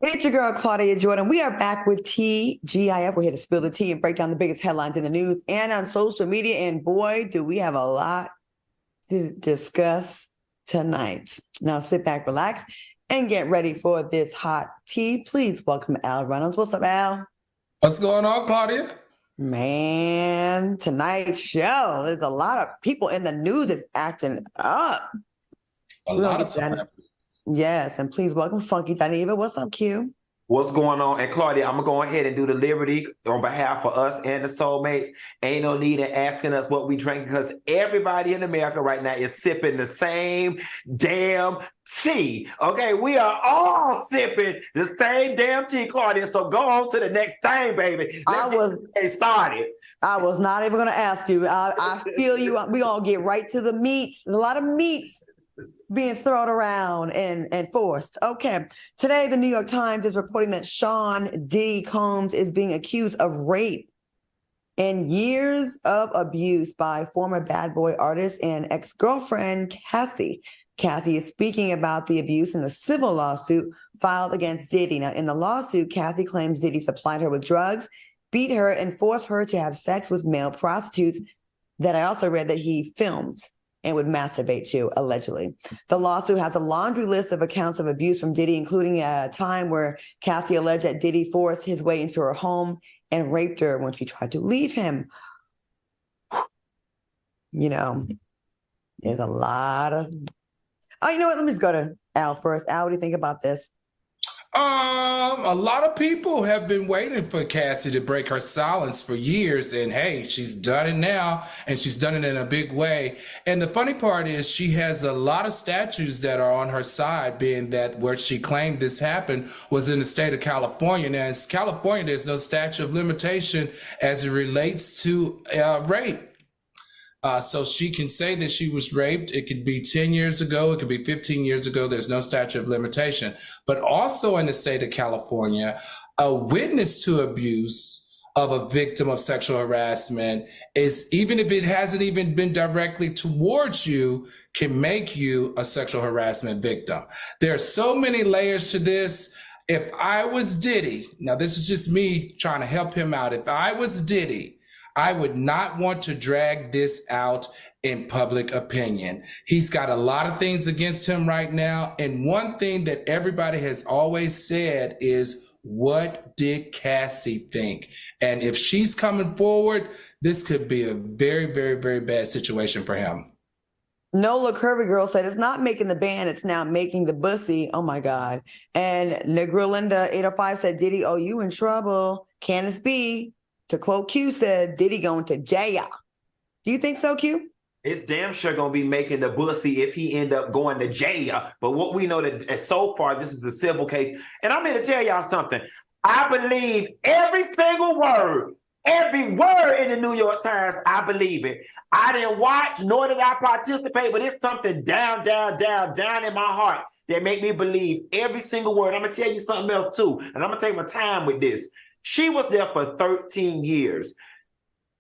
It's your girl, Claudia Jordan. We are back with TGIF. We're here to spill the tea and break down the biggest headlines in the news and on social media. And boy, do we have a lot to discuss tonight. Now sit back, relax, and get ready for this hot tea. Please welcome Al Reynolds. What's up, Al? What's going on, Claudia? Man, tonight's show, there's a lot of people in the news that's acting up. A lot of that. Yes, and please welcome Funky Dineva. What's up, Q? What's going on? And Claudia, I'm going to go ahead and do the liberty on behalf of us and the soulmates. Ain't no need in asking us what we drink because everybody in America right now is sipping the same damn tea. Okay, we are all sipping the same damn tea, Claudia. So go on to the next thing, baby. Let's get started. I was not even going to ask you. I feel you. We're going to get right to the meats. There's a lot of meats being thrown around and forced. Okay. Today, the New York Times is reporting that Sean Diddy Combs is being accused of rape and years of abuse by former Bad Boy artist and ex-girlfriend Cassie. Cassie is speaking about the abuse in a civil lawsuit filed against Diddy. Now, in the lawsuit, Cassie claims Diddy supplied her with drugs, beat her, and forced her to have sex with male prostitutes that I also read that he films and would masturbate to, allegedly. The lawsuit has a laundry list of accounts of abuse from Diddy, including a time where Cassie alleged that Diddy forced his way into her home and raped her when she tried to leave him. You know, there's a lot of... Oh, you know what? Let me just go to Al first. Al, what do you think about this? A lot of people have been waiting for Cassie to break her silence for years, and hey, she's done it now, and she's done it in a big way. And the funny part is she has a lot of statues that are on her side, being that where she claimed this happened was in the state of California. Now, in California, there's no statute of limitation as it relates to rape. So she can say that she was raped. It could be 10 years ago. It could be 15 years ago. There's no statute of limitation. But also in the state of California, a witness to abuse of a victim of sexual harassment is, even if it hasn't even been directly towards you, can make you a sexual harassment victim. There are so many layers to this. If I was Diddy, now this is just me trying to help him out. If I was Diddy, I would not want to drag this out in public opinion. He's got a lot of things against him right now. And one thing that everybody has always said is, what did Cassie think? And if she's coming forward, this could be a very, very, very bad situation for him. Nola Curvy Girl said it's not making the band, it's now making the bussy. Oh my God. And Negrilinda 805 said, Diddy, oh, you in trouble. Candace B, to quote Q, said, Diddy going to jail. Do you think so, Q? It's damn sure going to be making the bussy if he end up going to jail. But what we know that so far, this is a civil case. And I'm here to tell y'all something. I believe every single word, every word in the New York Times, I believe it. I didn't watch, nor did I participate, but it's something down in my heart that make me believe every single word. I'm going to tell you something else too, and I'm going to take my time with this. She was there for 13 years.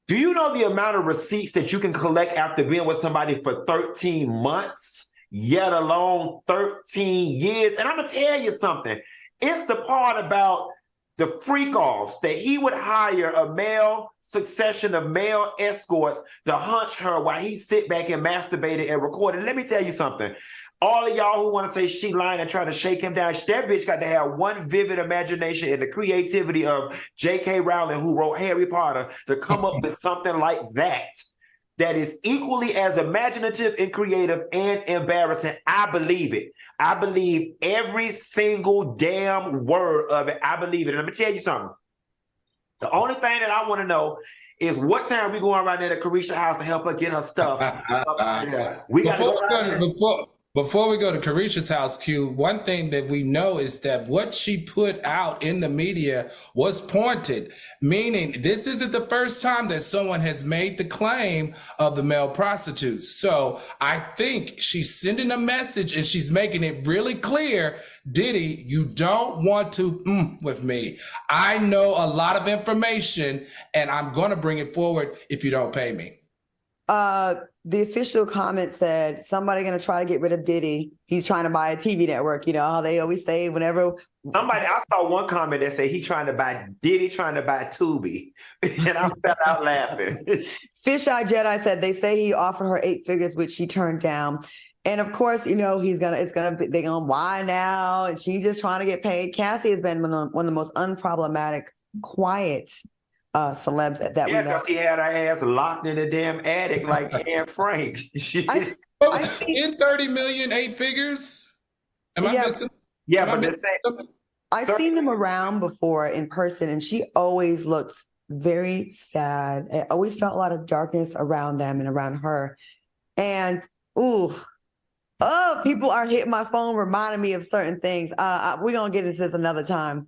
Do you know the amount of receipts that you can collect after being with somebody for 13 months, yet alone 13 years? And I'm going to tell you something. It's the part about the freak-offs that he would hire a male succession of male escorts to hunch her while he sit back and masturbated and recorded. Let me tell you something. All of y'all who want to say she lying and trying to shake him down, that bitch got to have one vivid imagination and the creativity of J.K. Rowling, who wrote Harry Potter, to come up with something like that is equally as imaginative and creative and embarrassing. I believe it. I believe every single damn word of it. I believe it. And let me tell you something. The only thing that I want to know is what time we going right there to Carisha's house to help her get her stuff. We got to go right there. Before we go to Carisha's house, Q, one thing that we know is that what she put out in the media was pointed, meaning this isn't the first time that someone has made the claim of the male prostitutes. So I think she's sending a message and she's making it really clear, Diddy, you don't want to with me. I know a lot of information and I'm going to bring it forward if you don't pay me. The official comment said, somebody going to try to get rid of Diddy. He's trying to buy a TV network. You know how they always say whenever. I saw one comment that said Diddy trying to buy Tubi. And I fell out laughing. Fisheye Jedi said they say he offered her 8 figures, which she turned down. And of course, you know, they're gonna why now? And she's just trying to get paid. Cassie has been one of the most unproblematic, quiet celebs that we know. Because he had her ass locked in a damn attic like Anne Frank. In 30 million, 8 figures? Am I missing? Yeah, but the same. I've seen them around before in person, and she always looks very sad. I always felt a lot of darkness around them and around her. And people are hitting my phone, reminding me of certain things. We're gonna get into this another time.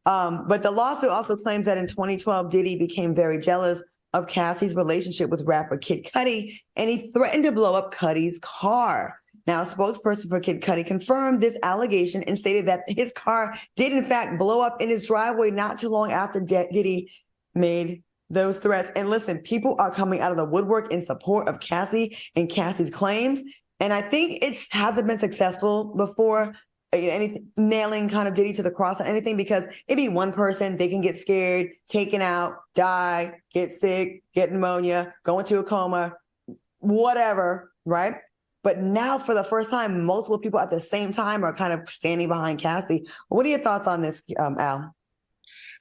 But the lawsuit also claims that in 2012, Diddy became very jealous of Cassie's relationship with rapper Kid Cudi, and he threatened to blow up Cudi's car. Now, a spokesperson for Kid Cudi confirmed this allegation and stated that his car did, in fact, blow up in his driveway not too long after Diddy made those threats. And listen, people are coming out of the woodwork in support of Cassie and Cassie's claims. And I think it hasn't been successful before, nailing kind of Diddy to the cross or anything, because it'd be one person, they can get scared, taken out, die, get sick, get pneumonia, go into a coma, whatever, right? But now for the first time, multiple people at the same time are kind of standing behind Cassie. What are your thoughts on this, Al?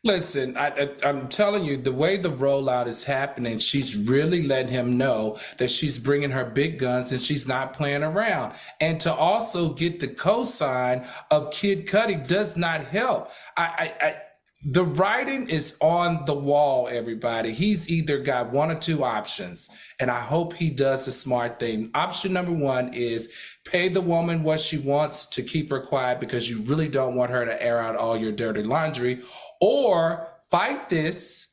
Listen, I'm telling you, the way the rollout is happening, she's really letting him know that she's bringing her big guns and she's not playing around. And to also get the cosign of Kid Cudi does not help. The writing is on the wall, everybody. He's either got one or two options, and I hope he does the smart thing. Option number one is pay the woman what she wants to keep her quiet because you really don't want her to air out all your dirty laundry, or fight this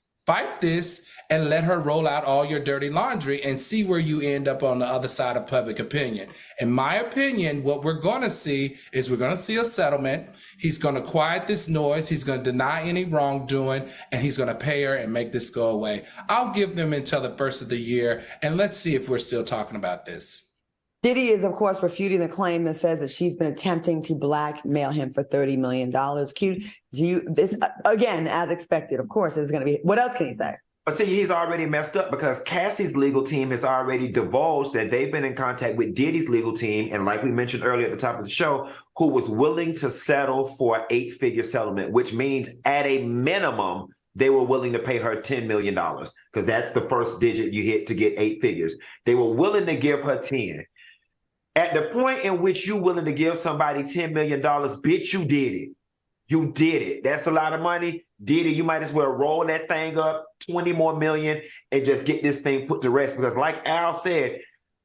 and let her roll out all your dirty laundry and see where you end up on the other side of public opinion. In my opinion, what we're going to see is we're going to see a settlement. He's going to quiet this noise. He's going to deny any wrongdoing, and he's going to pay her and make this go away. I'll give them until the first of the year, and let's see if we're still talking about this. Diddy is, of course, refuting the claim that says that she's been attempting to blackmail him for $30 million. This, again, as expected, of course, is going to be, what else can he say? But see, he's already messed up because Cassie's legal team has already divulged that they've been in contact with Diddy's legal team, and like we mentioned earlier at the top of the show, who was willing to settle for an 8-figure settlement, which means at a minimum, they were willing to pay her $10 million because that's the first digit you hit to get 8 figures. They were willing to give her 10. At the point in which you're willing to give somebody $10 million, bitch, you did it. You did it. That's a lot of money. Diddy, you might as well roll that thing up 20 more million and just get this thing put to rest. Because like Al said,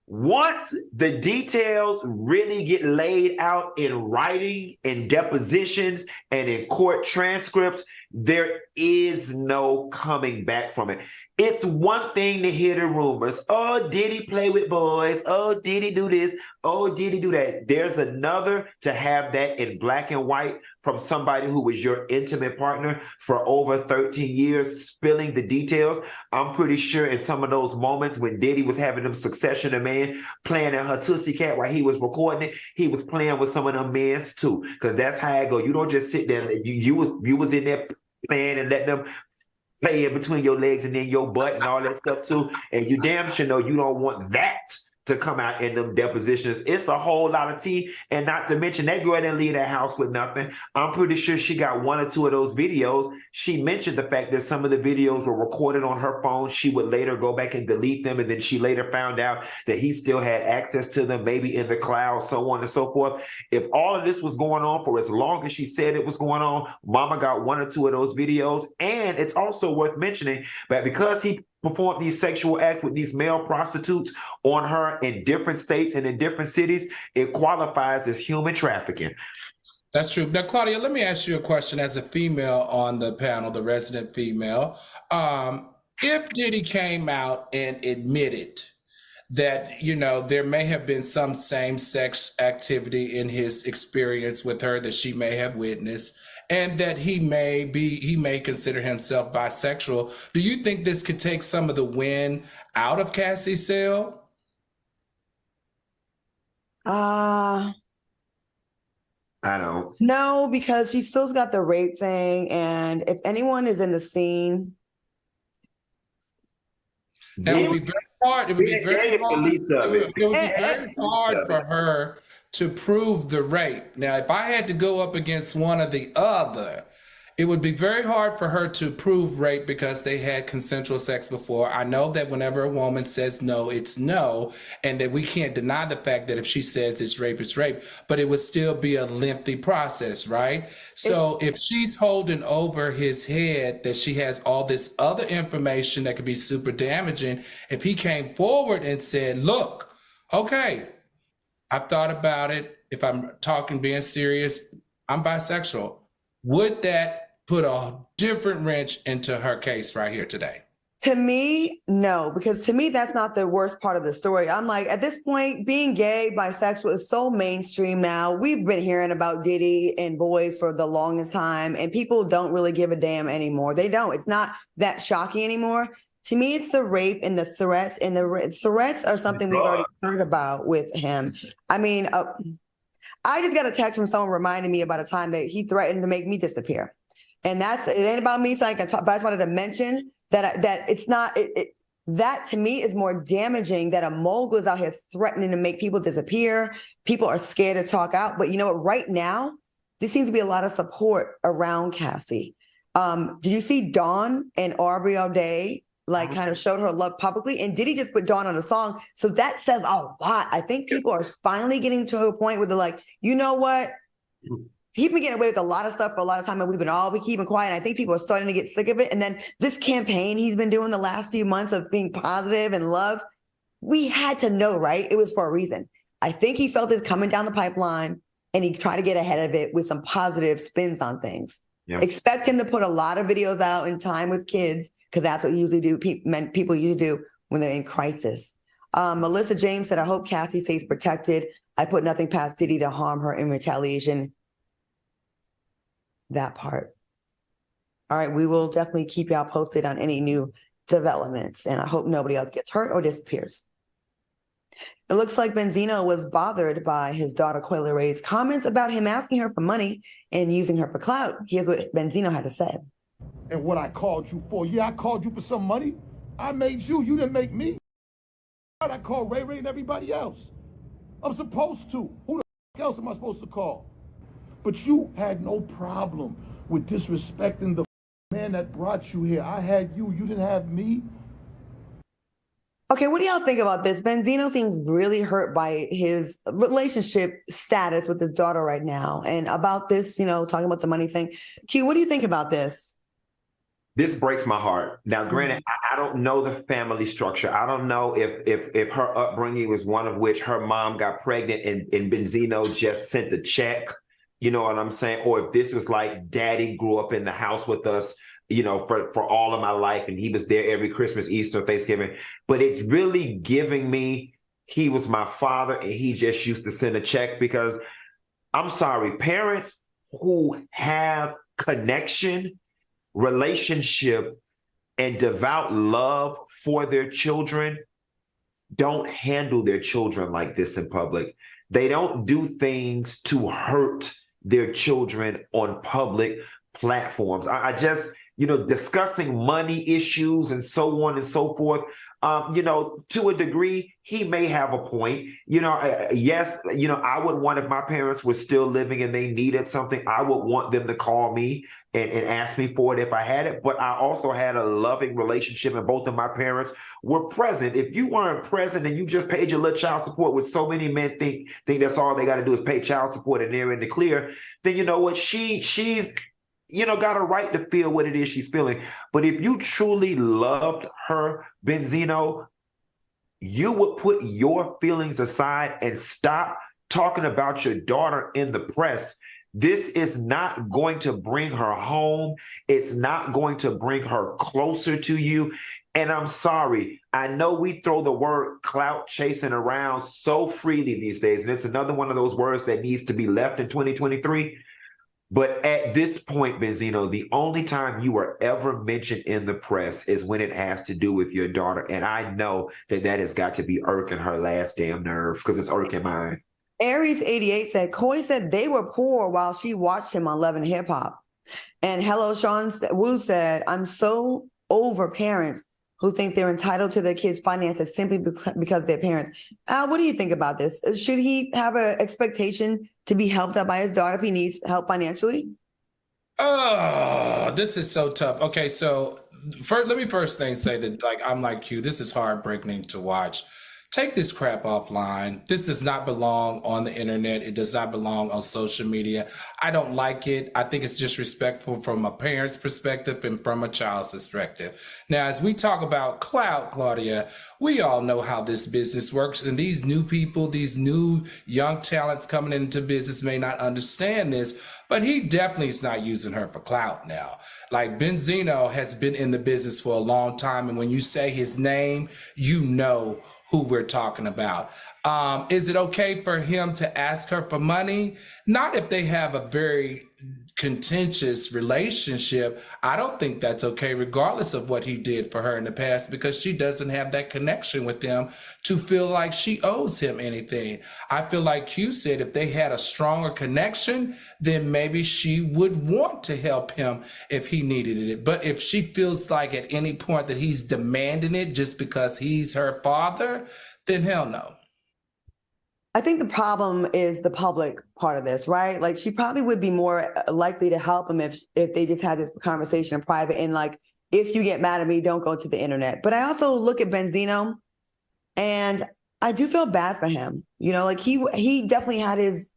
once the details really get laid out in writing, in depositions, and in court transcripts, there is no coming back from it. It's one thing to hear the rumors. Oh, Diddy play with boys. Oh, Diddy do this. Oh, Diddy do that. There's another to have that in black and white from somebody who was your intimate partner for over 13 years, spilling the details. I'm pretty sure in some of those moments when Diddy was having them succession of men playing at her Tootsie Cat while he was recording it, he was playing with some of them men too. Because that's how I go. You don't just sit there. You was in there playing and let them play in between your legs and then your butt and all that stuff too. And you damn sure know you don't want that to come out in them depositions. It's a whole lot of tea. And not to mention that girl didn't leave that house with nothing. I'm pretty sure she got 1 or 2 of those videos. She mentioned the fact that some of the videos were recorded on her phone. She would later go back and delete them. And then she later found out that he still had access to them, maybe in the cloud, so on and so forth. If all of this was going on for as long as she said it was going on, Mama got 1 or 2 of those videos. And it's also worth mentioning that because he performed these sexual acts with these male prostitutes on her in different states and in different cities, it qualifies as human trafficking. That's true. Now, Claudia, let me ask you a question as a female on the panel, the resident female. If Diddy came out and admitted that, you know, there may have been some same-sex activity in his experience with her that she may have witnessed, and that he may consider himself bisexual. Do you think this could take some of the wind out of Cassie's sail? I don't. No, because she still's got the rape thing, and if anyone is in the scene, Now, it would be very hard. It would be very hard. The least of it. It would be very hard for her to prove the rape. Now, if I had to go up against one or the other, it would be very hard for her to prove rape because they had consensual sex before. I know that whenever a woman says no, it's no, and that we can't deny the fact that if she says it's rape, but it would still be a lengthy process, right? So if she's holding over his head that she has all this other information that could be super damaging, if he came forward and said, look, okay, I've thought about it. If I'm being serious, I'm bisexual. Would that put a different wrench into her case right here today? To me, no, because to me, that's not the worst part of the story. I'm like, at this point, being gay, bisexual is so mainstream now. We've been hearing about Diddy and boys for the longest time, and people don't really give a damn anymore. They don't. It's not that shocking anymore. To me, it's the rape and the threats, and the threats are something we've already heard about with him. I mean, I just got a text from someone reminding me about a time that he threatened to make me disappear. And it ain't about me, so I can talk, but I just wanted to mention that it's not, that to me is more damaging, that a mogul is out here threatening to make people disappear. People are scared to talk out. But you know what, right now, there seems to be a lot of support around Cassie. Did you see Dawn and Aubrey O'Day kind of showed her love publicly? And Diddy just put Dawn on a song. So that says a lot. I think people are finally getting to a point where they're like, you know what? He's been getting away with a lot of stuff for a lot of time, and we've been keeping quiet. I think people are starting to get sick of it. And then this campaign he's been doing the last few months of being positive and love, we had to know, right? It was for a reason. I think he felt it coming down the pipeline, and he tried to get ahead of it with some positive spins on things. Yeah. Expect him to put a lot of videos out in time with kids, because that's what usually people usually do when they're in crisis. Melissa James said, I hope Cassie stays protected. I put nothing past Diddy to harm her in retaliation. That part. All right, we will definitely keep y'all posted on any new developments, and I hope nobody else gets hurt or disappears. It looks like Benzino was bothered by his daughter Coi Leray's comments about him asking her for money and using her for clout. Here's what Benzino had to say. And what I called you for. Yeah, I called you for some money. I made you. You didn't make me. I called Ray Ray and everybody else. I'm supposed to. Who the f else am I supposed to call? But you had no problem with disrespecting the man that brought you here. I had you. You didn't have me. Okay, what do y'all think about this? Benzino seems really hurt by his relationship status with his daughter right now. And about this, talking about the money thing. Q, what do you think about this? This breaks my heart. Now, granted, I don't know the family structure. I don't know if her upbringing was one of which her mom got pregnant and Benzino just sent a check. You know what I'm saying? Or if this was like daddy grew up in the house with us, for all of my life, and he was there every Christmas, Easter, Thanksgiving. But it's really giving me, he was my father and he just used to send a check, because I'm sorry, parents who have connection, relationship, and devout love for their children don't handle their children like this in public. They don't do things to hurt their children on public platforms. I just, discussing money issues and so on and so forth, to a degree, he may have a point. Yes, I would want, if my parents were still living and they needed something, I would want them to call me and ask me for it if I had it. But I also had a loving relationship, and both of my parents were present. If you weren't present and you just paid your little child support, which so many men think that's all they got to do is pay child support and they're in the clear, then you know what? She's got a right to feel what it is she's feeling. But if you truly loved her, Benzino, you would put your feelings aside and stop talking about your daughter in the press. This is not going to bring her home. It's not going to bring her closer to you. And I'm sorry, I know we throw the word clout chasing around so freely these days, and it's another one of those words that needs to be left in 2023. But at this point, Benzino, the only time you are ever mentioned in the press is when it has to do with your daughter. And I know that that has got to be irking her last damn nerve, because it's irking mine. Aries88 said, Coi said they were poor while she watched him on Love and Hip Hop. And Hello Sean Wu said, I'm so over parents who think they're entitled to their kids' finances simply because they're parents. Al, what do you think about this? Should he have an expectation to be helped out by his daughter if he needs help financially? Oh, this is so tough. Okay, so let me first say that, like, I'm like you. This is heartbreaking to watch. Take this crap offline. This does not belong on the internet. It does not belong on social media. I don't like it. I think it's disrespectful from a parent's perspective and from a child's perspective. Now, as we talk about clout, Claudia, we all know how this business works. And these new people, these new young talents coming into business may not understand this, but he definitely is not using her for clout now. Like, Benzino has been in the business for a long time. And when you say his name, you know who we're talking about. Is it okay for him to ask her for money? Not if they have a very contentious relationship. I don't think that's okay, regardless of what he did for her in the past, because she doesn't have that connection with him to feel like she owes him anything. I feel like Q said, if they had a stronger connection, then maybe she would want to help him if he needed it. But if she feels like at any point that he's demanding it just because he's her father, then hell no. I think the problem is the public part of this, right? Like, she probably would be more likely to help him if they just had this conversation in private, and like, if you get mad at me, don't go to the internet. But I also look at Benzino and I do feel bad for him. You know, like, he definitely had his,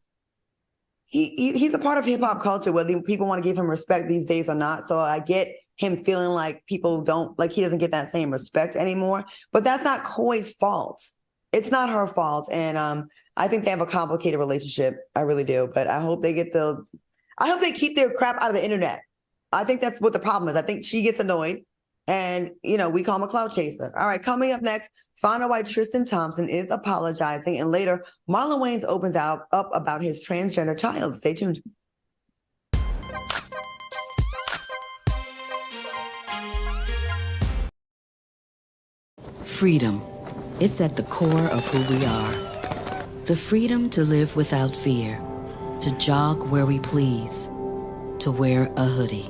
he's a part of hip hop culture, whether people want to give him respect these days or not. So I get him feeling like people don't, like, he doesn't get that same respect anymore, but that's not Coi's fault. It's not her fault. And I think they have a complicated relationship. I really do. But I hope they keep their crap out of the internet. I think that's what the problem is. I think she gets annoyed and, you know, we call him a clout chaser. All right, coming up next, find out why Tristan Thompson is apologizing. And later, Marlon Wayans opens up about his transgender child. Stay tuned. Freedom. It's at the core of who we are. The freedom to live without fear, to jog where we please, to wear a hoodie.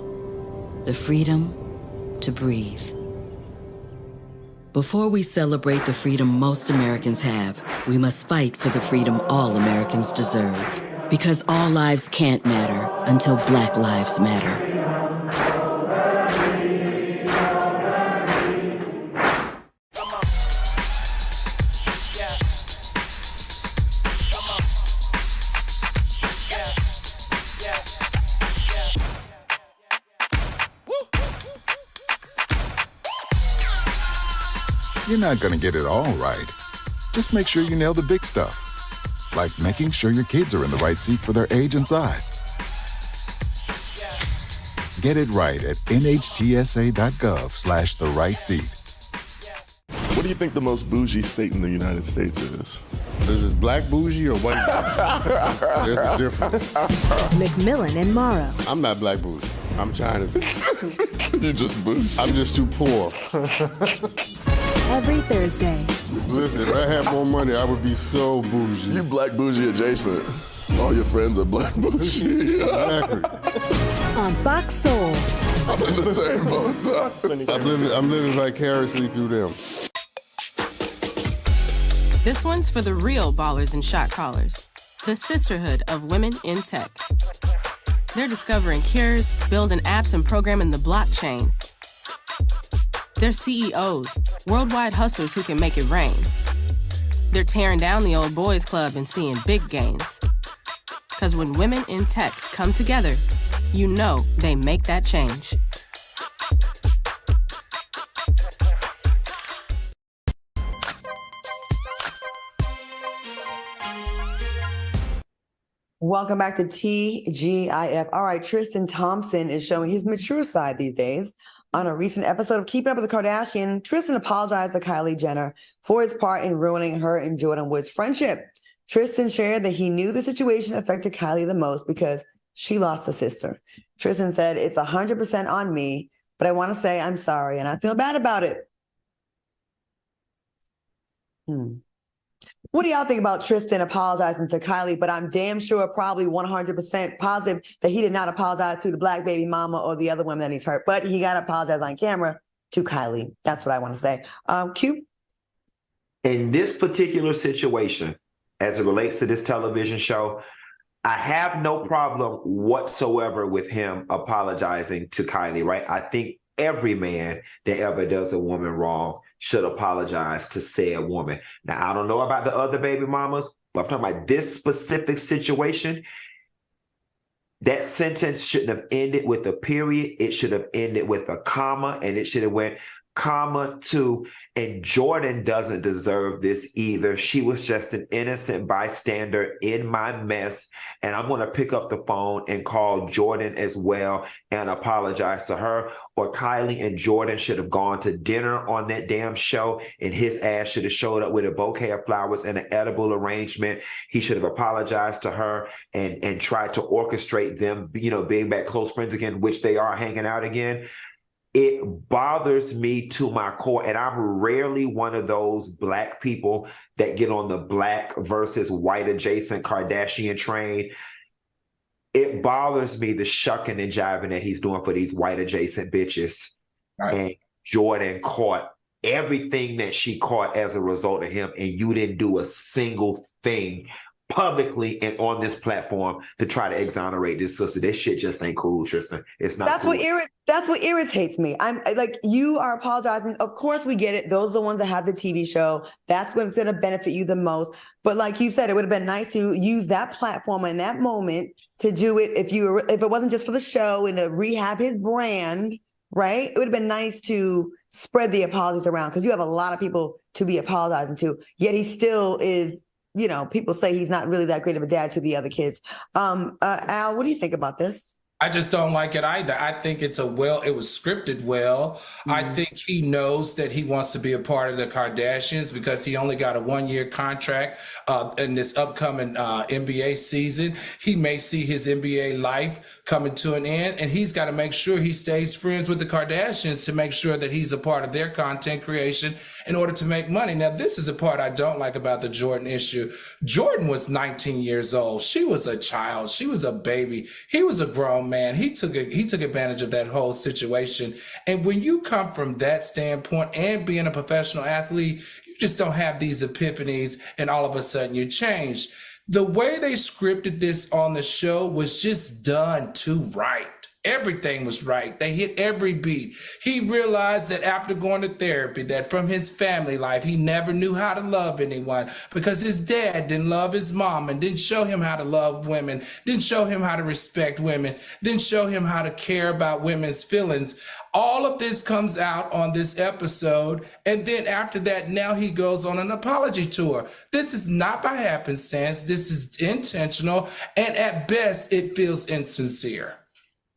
The freedom to breathe. Before we celebrate the freedom most Americans have, we must fight for the freedom all Americans deserve. Because all lives can't matter until Black lives matter. You're not going to get it all right. Just make sure you nail the big stuff, like making sure your kids are in the right seat for their age and size. Get it right at nhtsa.gov/the-right-seat. What do you think the most bougie state in the United States is? This is black bougie or white bougie? There's a difference. McMillan and Morrow. I'm not black bougie. I'm trying to. You're just bougie. I'm just too poor. Every Thursday. Listen, if I had more money, I would be so bougie. You black bougie adjacent. All your friends are black bougie. Exactly. On Fox Soul. I'm in the same boat. I'm living vicariously through them. This one's for the real ballers and shot callers. The sisterhood of women in tech. They're discovering cures, building apps, and programming the blockchain. They're CEOs, worldwide hustlers who can make it rain. They're tearing down the old boys club and seeing big gains. Because when women in tech come together, you know they make that change. Welcome back to TGIF. All right, Tristan Thompson is showing his mature side these days. On a recent episode of Keeping Up with the Kardashians, Tristan apologized to Kylie Jenner for his part in ruining her and Jordan Wood's friendship. Tristan shared that he knew the situation affected Kylie the most because she lost a sister. Tristan said, "It's 100% on me, but I want to say I'm sorry and I feel bad about it." What do y'all think about Tristan apologizing to Kylie? But I'm damn sure, probably 100% positive that he did not apologize to the black baby mama or the other woman that he's hurt. But he got to apologize on camera to Kylie. That's what I want to say. Q? In this particular situation, as it relates to this television show, I have no problem whatsoever with him apologizing to Kylie, right? I think every man that ever does a woman wrong should apologize to said woman. Now, I don't know about the other baby mamas, but I'm talking about this specific situation. That sentence shouldn't have ended with a period. It should have ended with a comma, and it should have went comma to, and Jordan doesn't deserve this either. She was just an innocent bystander in my mess, and I'm going to pick up the phone and call Jordan as well and apologize to her. Or Kylie and Jordan should have gone to dinner on that damn show, and his ass should have showed up with a bouquet of flowers and an edible arrangement. He should have apologized to her and tried to orchestrate them, being back close friends again, which they are hanging out again. It bothers me to my core, and I'm rarely one of those black people that get on the black versus white adjacent Kardashian train. It bothers me the shucking and jiving that he's doing for these white adjacent bitches. Right. And Jordan caught everything that she caught as a result of him, and you didn't do a single thing publicly and on this platform to try to exonerate this sister. This shit just ain't cool, Tristan. It's not cool. That's what irritates me. I'm like, you are apologizing. Of course we get it. Those are the ones that have the TV show. That's what's going to benefit you the most. But like you said, it would have been nice to use that platform in that moment to do it if it wasn't just for the show and to rehab his brand, right? It would have been nice to spread the apologies around because you have a lot of people to be apologizing to, yet he still is, people say he's not really that great of a dad to the other kids. Al, what do you think about this? I just don't like it either. I think it was scripted well. Mm-hmm. I think he knows that he wants to be a part of the Kardashians because he only got a 1-year contract in this upcoming NBA season. He may see his NBA life coming to an end, and he's got to make sure he stays friends with the Kardashians to make sure that he's a part of their content creation in order to make money. Now, this is a part I don't like about the Jordan issue. Jordan was 19 years old. She was a child. She was a baby. He was a grown man. He took advantage of that whole situation. And when you come from that standpoint and being a professional athlete, you just don't have these epiphanies and all of a sudden you change. The way they scripted this on the show was just done too right. Everything was right. They hit every beat. He realized that after going to therapy, that from his family life, he never knew how to love anyone because his dad didn't love his mom and didn't show him how to love women, didn't show him how to respect women, didn't show him how to care about women's feelings. All of this comes out on this episode. And then after that, now he goes on an apology tour. This is not by happenstance. This is intentional. And at best, it feels insincere.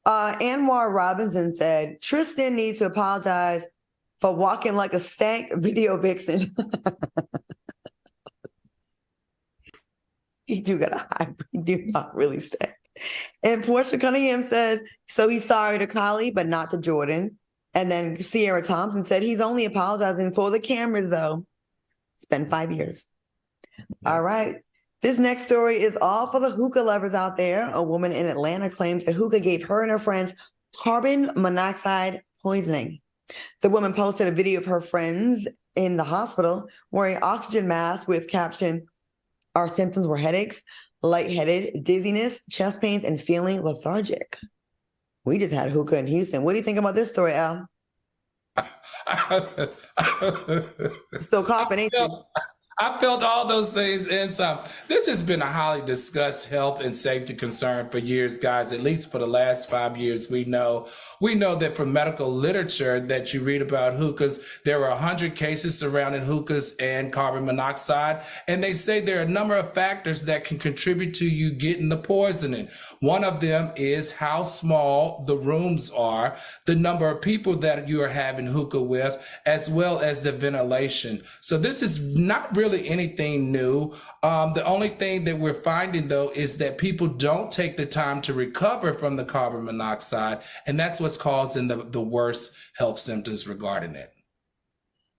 Anwar Robinson said, Tristan needs to apologize for walking like a stank video vixen. He do got a high, he do not really stank. And Portia Cunningham says, so he's sorry to Kylie, but not to Jordan. And then Sierra Thompson said, he's only apologizing for the cameras, though. It's been 5 years. All right. This next story is all for the hookah lovers out there. A woman in Atlanta claims that hookah gave her and her friends carbon monoxide poisoning. The woman posted a video of her friends in the hospital wearing oxygen masks with caption, our symptoms were headaches, lightheaded, dizziness, chest pains, and feeling lethargic. We just had hookah in Houston. What do you think about this story, Al? Still coughing, ain't you? I felt all those things and some. This has been a highly discussed health and safety concern for years, guys. At least for the last 5 years, we know that from medical literature that you read about hookahs, there are 100 cases surrounding hookahs and carbon monoxide, and they say there are a number of factors that can contribute to you getting the poisoning. One of them is how small the rooms are, the number of people that you are having hookah with, as well as the ventilation. So this is not really anything new. The only thing that we're finding, though, is that people don't take the time to recover from the carbon monoxide, and that's what's causing the worst health symptoms regarding it.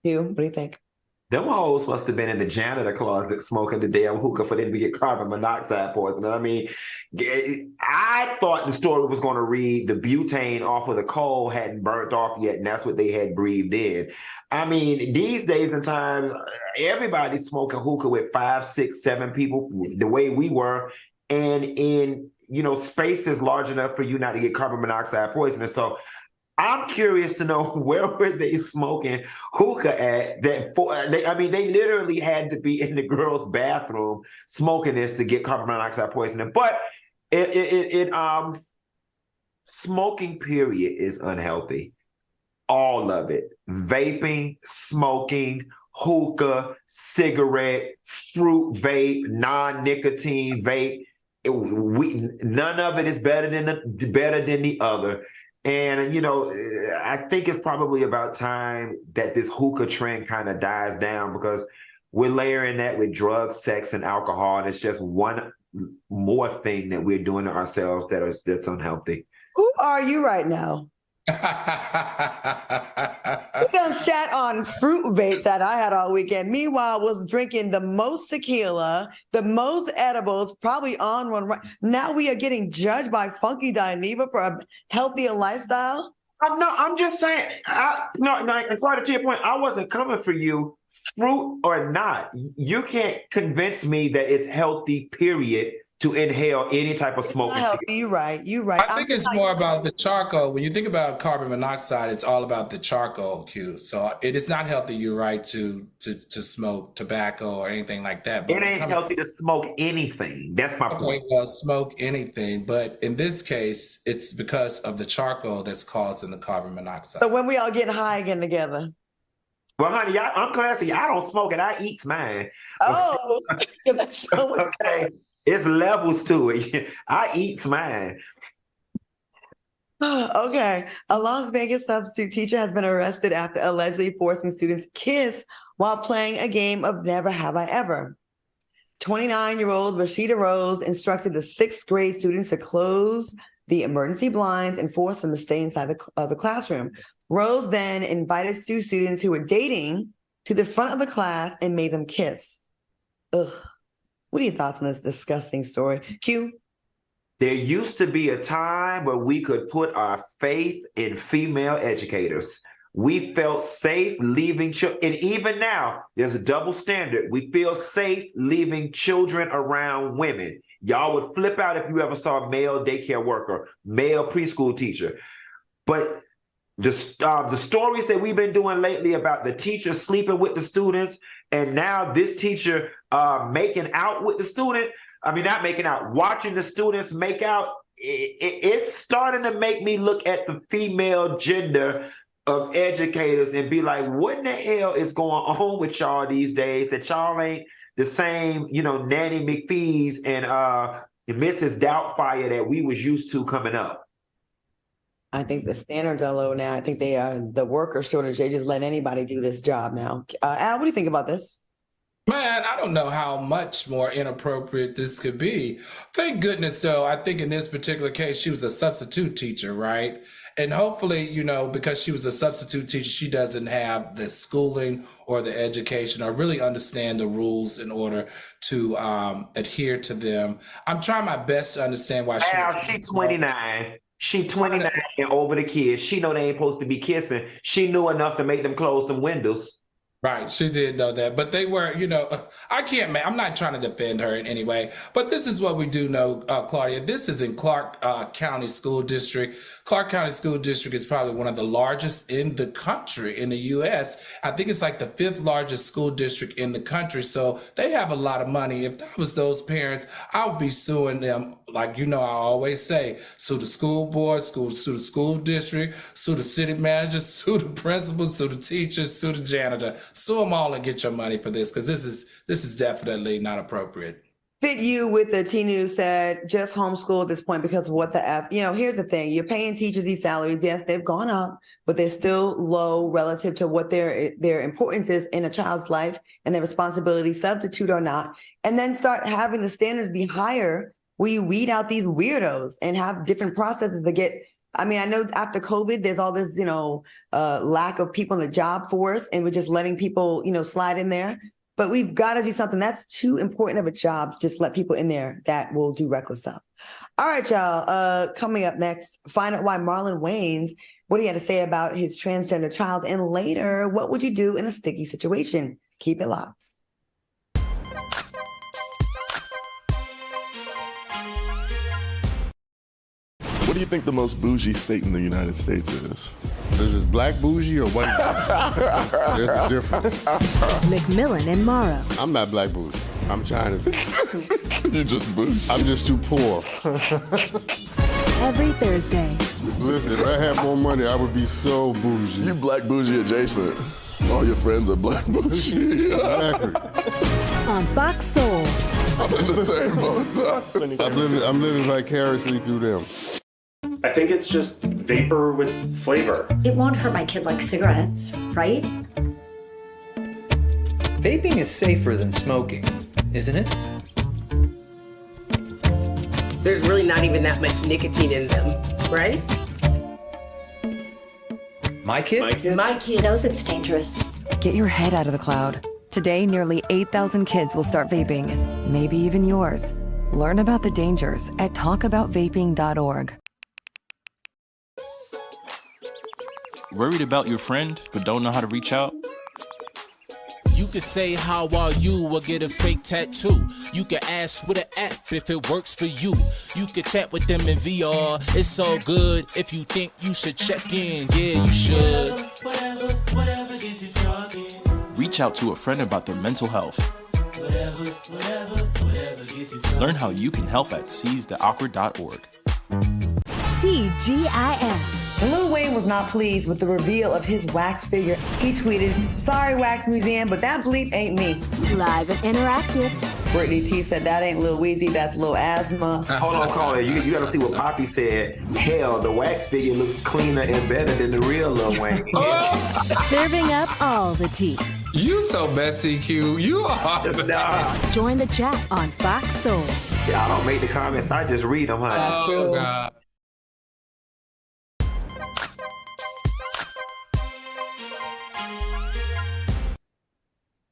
You, what do you think? Them hoes must have been in the janitor closet smoking the damn hookah for them to get carbon monoxide poisoning. I mean, I thought the story was going to read the butane off of the coal hadn't burnt off yet, and that's what they had breathed in. I mean, these days and times, everybody's smoking hookah with 5, 6, 7 people the way we were, and in, spaces large enough for you not to get carbon monoxide poisoning. So I'm curious to know where were they smoking hookah at? They literally had to be in the girls' bathroom smoking this to get carbon monoxide poisoning. But smoking period is unhealthy. All of it: vaping, smoking, hookah, cigarette, fruit vape, non-nicotine vape. None of it is better than the other. And, I think it's probably about time that this hookah trend kind of dies down, because we're layering that with drugs, sex, and alcohol. And it's just one more thing that we're doing to ourselves that's unhealthy. Who are you right now? We done sat on fruit vapes that I had all weekend. Meanwhile, was drinking the most tequila, the most edibles, probably on one. Right now, we are getting judged by Funky Dineva for a healthier lifestyle. I'm just saying. Quite to your point, I wasn't coming for you, fruit or not. You can't convince me that it's healthy, period, to inhale any type of smoke. You're right. I think it's more about the charcoal. When you think about carbon monoxide, it's all about the charcoal cue. So it is not healthy, you're right, to smoke tobacco or anything like that. But it ain't healthy to smoke anything. That's my point. Smoke anything. But in this case, it's because of the charcoal that's causing the carbon monoxide. So when we all get high again together? Well, honey, I'm classy. I don't smoke it. I eat mine. Oh, that's so okay. It's levels to it. I eat mine. Okay. A Las Vegas substitute teacher has been arrested after allegedly forcing students to kiss while playing a game of Never Have I Ever. 29-year-old Rashida Rose instructed the 6th grade students to close the emergency blinds and force them to stay inside the classroom. Rose then invited 2 students who were dating to the front of the class and made them kiss. Ugh. What are your thoughts on this disgusting story? Q? There used to be a time where we could put our faith in female educators. We felt safe leaving children, and even now, there's a double standard. We feel safe leaving children around women. Y'all would flip out if you ever saw a male daycare worker, male preschool teacher. But the stories that we've been doing lately about the teacher sleeping with the students, and now this teacher making out with the student. I mean, not making out, watching the students make out. It's starting to make me look at the female gender of educators and be like, what in the hell is going on with y'all these days that y'all ain't the same, Nanny McPhee's and Mrs. Doubtfire that we was used to coming up? I think the standards are low now. I think they are the worker shortage. They just let anybody do this job now. Al, what do you think about this? Man, I don't know how much more inappropriate this could be. Thank goodness, though, I think in this particular case, she was a substitute teacher, right? And hopefully, because she was a substitute teacher, she doesn't have the schooling or the education or really understand the rules in order to adhere to them. I'm trying my best to understand why she's 29. She 29 and over the kids. She know they ain't supposed to be kissing. She knew enough to make them close them windows. Right, she did know that, but they were, I can't, I'm not trying to defend her in any way, but this is what we do know, Claudia. This is in Clark County School District. Clark County School District is probably one of the largest in the country, in the U.S. I think it's like the 5th largest school district in the country, so they have a lot of money. If that was those parents, I would be suing them. Like, I always say, sue the school board, sue the school district, sue the city manager, sue the principal, sue the teachers, sue the janitor. Sue them all and get your money for this, because this is definitely not appropriate. Fit You with the T News said just homeschool at this point because what the F, here's the thing. You're paying teachers these salaries. Yes, they've gone up, but they're still low relative to what their importance is in a child's life and their responsibility, substitute or not. And then start having the standards be higher where you weed out these weirdos and have different processes to get. I mean, I know after COVID, there's all this, lack of people in the job force, and we're just letting people, slide in there. But we've got to do something. That's too important of a job to just let people in there that will do reckless stuff. All right, y'all. Coming up next, find out why Marlon Wayans, what he had to say about his transgender child. And later, what would you do in a sticky situation? Keep it locked. What do you think the most bougie state in the United States is? Is this black bougie or white bougie? There's a difference. McMillan and Morrow. I'm not black bougie. I'm China. You just bougie. I'm just too poor. Every Thursday. Listen, if I had more money, I would be so bougie. You black bougie adjacent. All your friends are black bougie. Exactly. On Fox Soul. I'm in the same boat. I'm living vicariously through them. I think it's just vapor with flavor. It won't hurt my kid like cigarettes, right? Vaping is safer than smoking, isn't it? There's really not even that much nicotine in them, right? My kid? My kid knows it's dangerous. Get your head out of the cloud. Today, nearly 8,000 kids will start vaping, maybe even yours. Learn about the dangers at talkaboutvaping.org. Worried about your friend, but don't know how to reach out? You could say, how are you, or get a fake tattoo. You could ask with an app if it works for you. You could chat with them in VR, it's all good. If you think you should check in, yeah, you should. Whatever gets you talking. Reach out to a friend about their mental health. Whatever gets you talking. Learn how you can help at seizetheawkward.org. TGIF. Lil Wayne was not pleased with the reveal of his wax figure. He tweeted, "Sorry, Wax Museum, but that bleep ain't me." Live and interactive. Brittany T said that ain't Lil Weezy, that's Lil Asthma. Hold on, Carla. You got to see what Poppy said. Hell, the wax figure looks cleaner and better than the real Lil Wayne. Serving up all the tea. You so messy, Q. You are. Join the chat on Fox Soul. Y'all don't make the comments. I just read them, honey. Oh, God.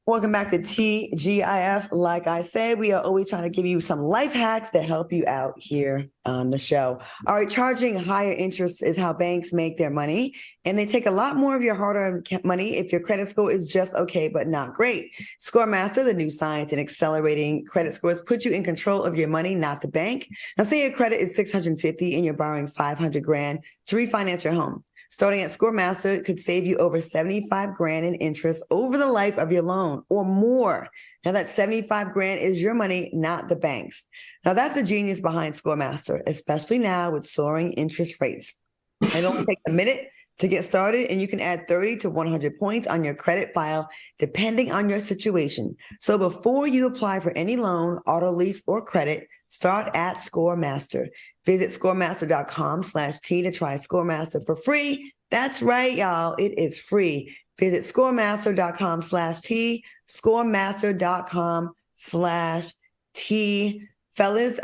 Welcome back to TGIF. Like I said, we are always trying to give you some life hacks to help you out here on the show. All right, charging higher interest is how banks make their money, and they take a lot more of your hard-earned money if your credit score is just okay but not great. ScoreMaster, the new science in accelerating credit scores, puts you in control of your money, not the bank. Now, say your credit is 650 and you're borrowing 500 grand to refinance your home. Starting at ScoreMaster could save you over 75 grand in interest over the life of your loan or more. Now that 75 grand is your money, not the bank's. Now that's the genius behind ScoreMaster, especially now with soaring interest rates. It only takes a minute to get started, and you can add 30 to 100 points on your credit file, depending on your situation. So before you apply for any loan, auto lease, or credit, start at ScoreMaster. Visit scoremaster.com/T to try ScoreMaster for free. That's right, y'all. It is free. Visit scoremaster.com/T, scoremaster.com/T. Fellas,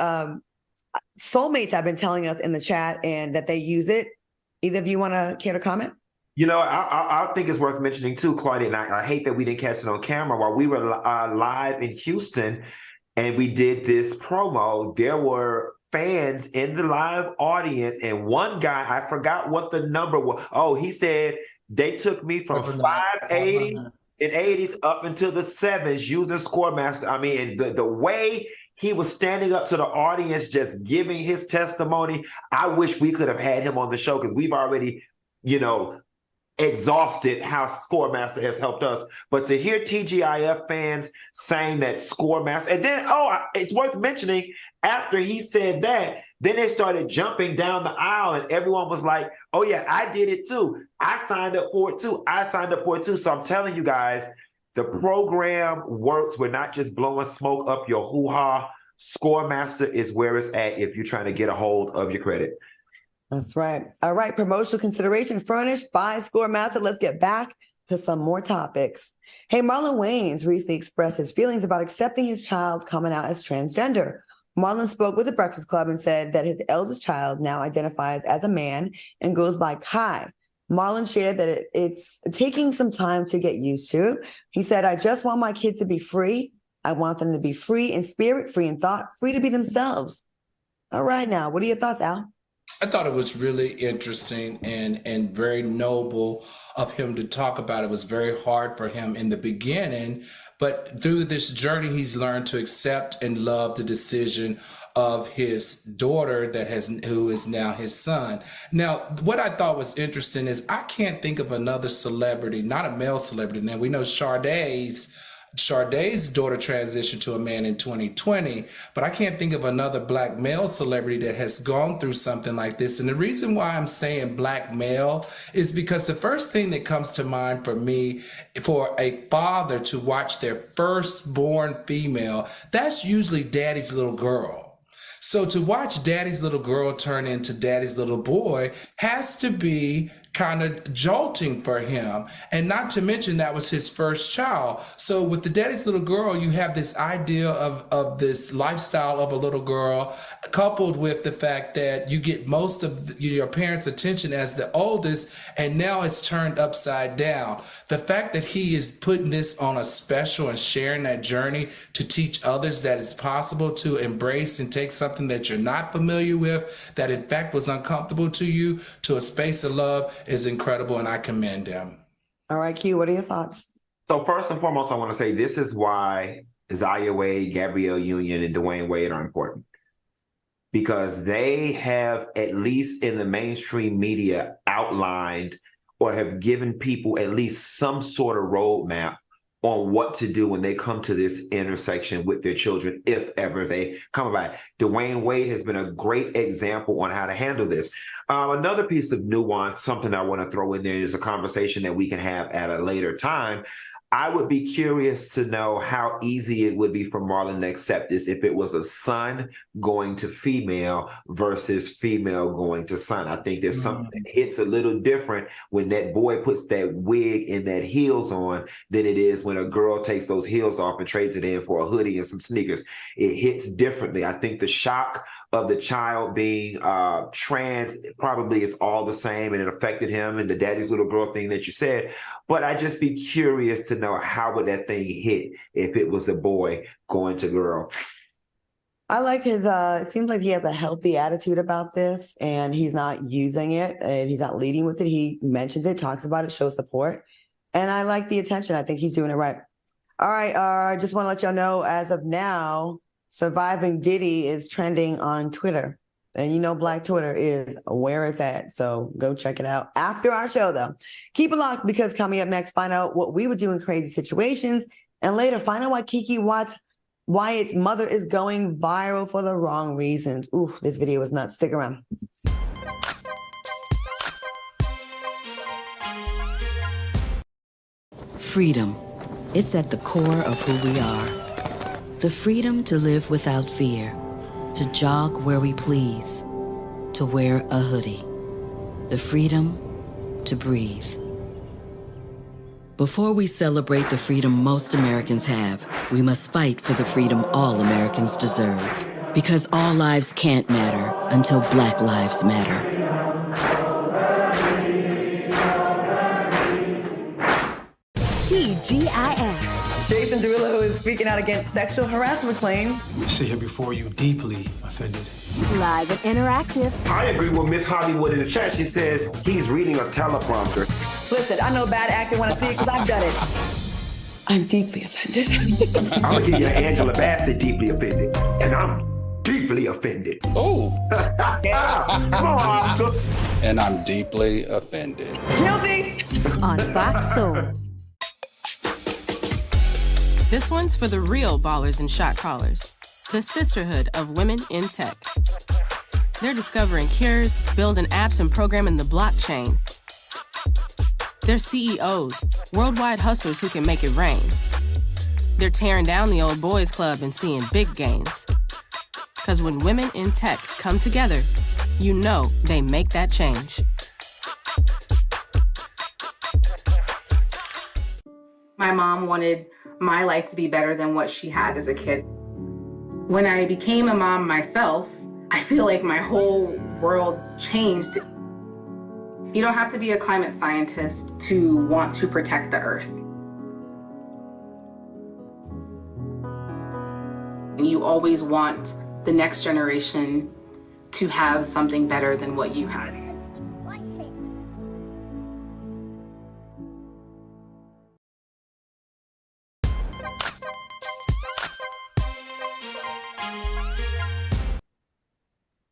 soulmates have been telling us in the chat and that they use it. Either of you want to care to comment? You know, I think it's worth mentioning too, Claudia, and I hate that we didn't catch it on camera. While we were live in Houston and we did this promo, there were fans in the live audience, and one guy, I forgot what the number was. Oh, he said they took me from 580 in 80s up until the 70s using Scoremaster. I mean, and the way he was standing up to the audience, just giving his testimony. I wish we could have had him on the show because we've already, exhausted how Scoremaster has helped us. But to hear TGIF fans saying that Scoremaster, and then, it's worth mentioning, after he said that, then they started jumping down the aisle and everyone was like, oh yeah, I did it too. I signed up for it too. So I'm telling you guys, the program works. We're not just blowing smoke up your hoo-ha. Scoremaster is where it's at if you're trying to get a hold of your credit. That's right. All right. Promotional consideration furnished by Scoremaster. Let's get back to some more topics. Hey, Marlon Wayans recently expressed his feelings about accepting his child coming out as transgender. Marlon spoke with the Breakfast Club and said that his eldest child now identifies as a man and goes by Kai. Marlon shared that it's taking some time to get used to. He said, I just want my kids to be free. I want them to be free in spirit, free in thought, free to be themselves. All right, now, what are your thoughts, Al? I thought it was really interesting and very noble of him to talk about. It was very hard for him in the beginning, but through this journey, he's learned to accept and love the decision of his daughter who is now his son. Now, what I thought was interesting is I can't think of another celebrity, not a male celebrity. Now, we know Sade's daughter transitioned to a man in 2020, but I can't think of another black male celebrity that has gone through something like this. And the reason why I'm saying black male is because the first thing that comes to mind for me, for a father to watch their firstborn female, that's usually daddy's little girl. So to watch daddy's little girl turn into daddy's little boy has to be kind of jolting for him. And not to mention that was his first child. So with the daddy's little girl, you have this idea of this lifestyle of a little girl, coupled with the fact that you get most of your parents' attention as the oldest, and now it's turned upside down. The fact that he is putting this on a special and sharing that journey to teach others that it's possible to embrace and take something that you're not familiar with, that in fact was uncomfortable to you, to a space of love, is incredible, and I commend him. All right, Q, what are your thoughts? So first and foremost, I want to say this is why Zaya Wade, Gabrielle Union, and Dwayne Wade are important. Because they have, at least in the mainstream media, outlined or have given people at least some sort of roadmap on what to do when they come to this intersection with their children, if ever they come about. Dwayne Wade has been a great example on how to handle this. Another piece of nuance, something I want to throw in there, is a conversation that we can have at a later time. I would be curious to know how easy it would be for Marlon to accept this if it was a son going to female versus female going to son. I think there's something that hits a little different when that boy puts that wig and that heels on than it is when a girl takes those heels off and trades it in for a hoodie and some sneakers. It hits differently. I think the shock of the child being trans probably is all the same, and it affected him, and the daddy's little girl thing that you said. But I'd just be curious to know how would that thing hit if it was a boy going to girl. I like his, it seems like he has a healthy attitude about this, and he's not using it, and he's not leading with it. He mentions it, talks about it, shows support. And I like the attention. I think he's doing it right. All right, I just want to let y'all know, as of now, Surviving Diddy is trending on Twitter. And you know Black Twitter is where it's at. So go check it out after our show, though. Keep it locked, because coming up next, find out what we would do in crazy situations. And later, find out why Keke Wyatt's mother is going viral for the wrong reasons. Ooh, this video is nuts. Stick around. Freedom. It's at the core of who we are. The freedom to live without fear, to jog where we please, to wear a hoodie. The freedom to breathe. Before we celebrate the freedom most Americans have, we must fight for the freedom all Americans deserve. Because all lives can't matter until Black lives matter. TGIF. Jason Derulo is speaking out against sexual harassment claims. I sit here before you deeply offended. Live and interactive. I agree with Miss Hollywood in the chat. She says he's reading a teleprompter. Listen, I know bad acting when I see it because I've done it. I'm deeply offended. I'm gonna give you an Angela Bassett deeply offended. And I'm deeply offended. Oh. Come on, Oscar. And I'm deeply offended. Guilty. On Fox Soul. This one's for the real ballers and shot callers, the sisterhood of women in tech. They're discovering cures, building apps, and programming the blockchain. They're CEOs, worldwide hustlers who can make it rain. They're tearing down the old boys club and seeing big gains. Because when women in tech come together, you know they make that change. My mom wanted my life to be better than what she had as a kid. When I became a mom myself, I feel like my whole world changed. You don't have to be a climate scientist to want to protect the earth. You always want the next generation to have something better than what you had.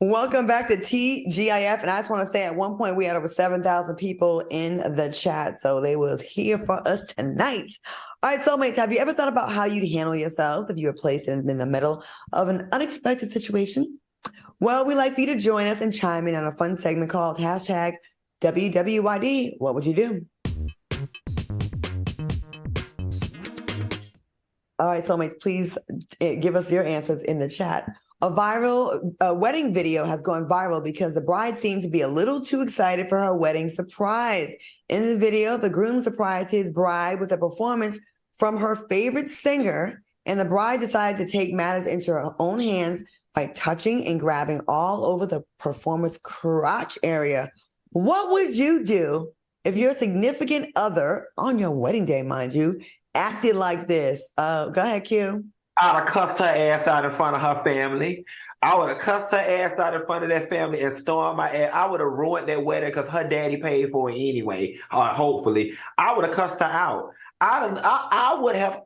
Welcome back to TGIF. And I just want to say at one point we had over 7,000 people in the chat. So they was here for us tonight. All right, soulmates, have you ever thought about how you'd handle yourselves if you were placed in the middle of an unexpected situation? Well, we'd like for you to join us and chime in on a fun segment called hashtag WWYD. What would you do? All right, soulmates, please give us your answers in the chat. A wedding video has gone viral because the bride seemed to be a little too excited for her wedding surprise. In the video, the groom surprised his bride with a performance from her favorite singer, and the bride decided to take matters into her own hands by touching and grabbing all over the performer's crotch area. What would you do if your significant other, on your wedding day, mind you, acted like this? Go ahead, Q. I'd have cussed her ass out in front of her family. I would have cussed her ass out in front of that family and stormed my ass. I would have ruined that wedding because her daddy paid for it anyway, hopefully. I would have cussed her out. I would have,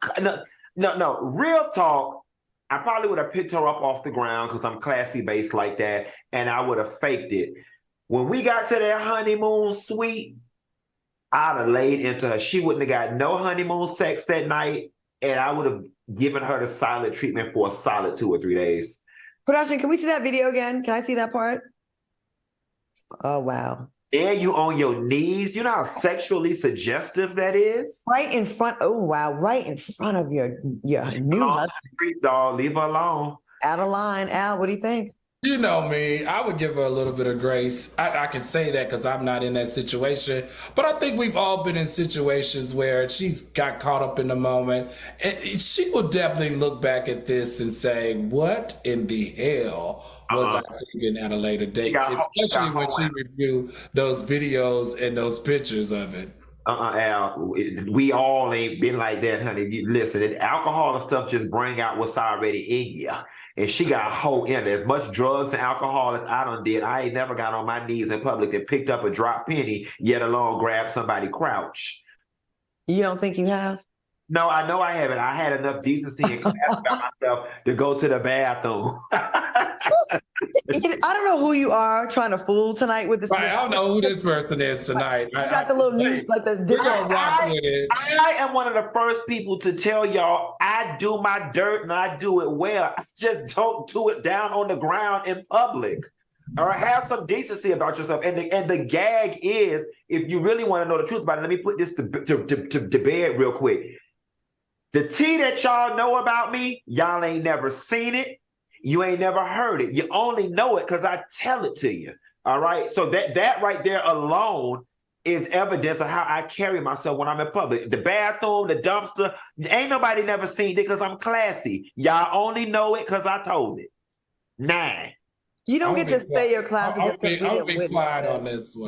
no, real talk, I probably would have picked her up off the ground because I'm classy based like that, and I would have faked it. When we got to that honeymoon suite, I'd have laid into her. She wouldn't have got no honeymoon sex that night, and I would have given her the silent treatment for a solid 2 or 3 days. Production, can we see that video again? Can I see that part? Oh, wow. And you on your knees. You know how sexually suggestive that is? Right in front. Oh, wow. Right in front of your new husband. Street dog. Leave her alone. Out of line. Al, what do you think? You know me, I would give her a little bit of grace. I can say that because I'm not in that situation. But I think we've all been in situations where she's got caught up in the moment. And she will definitely look back at this and say, what in the hell was I thinking at a later date? Especially when she reviewed those videos and those pictures of it. Al, we all ain't been like that, honey. Listen, alcohol and stuff just bring out what's already in you. And she got a whole in there. As much drugs and alcohol as I done did, I ain't never got on my knees in public and picked up a drop penny, yet alone grabbed somebody's crouch. You don't think you have? No, I know I haven't. I had enough decency and class about myself to go to the bathroom. I don't know who you are trying to fool tonight with this. Right, I don't know who this person is tonight. You got the little news, like the different. I am one of the first people to tell y'all I do my dirt and I do it well. I just don't do it down on the ground in public. All right, have some decency about yourself. And the gag is, if you really want to know the truth about it, let me put this to bed real quick. The tea that y'all know about me, y'all ain't never seen it. You ain't never heard it. You only know it because I tell it to you. All right. So that right there alone is evidence of how I carry myself when I'm in public. The bathroom, the dumpster, ain't nobody never seen it because I'm classy. Y'all only know it because I told it. 9. You don't get to say your classy. I'll be quiet on this one.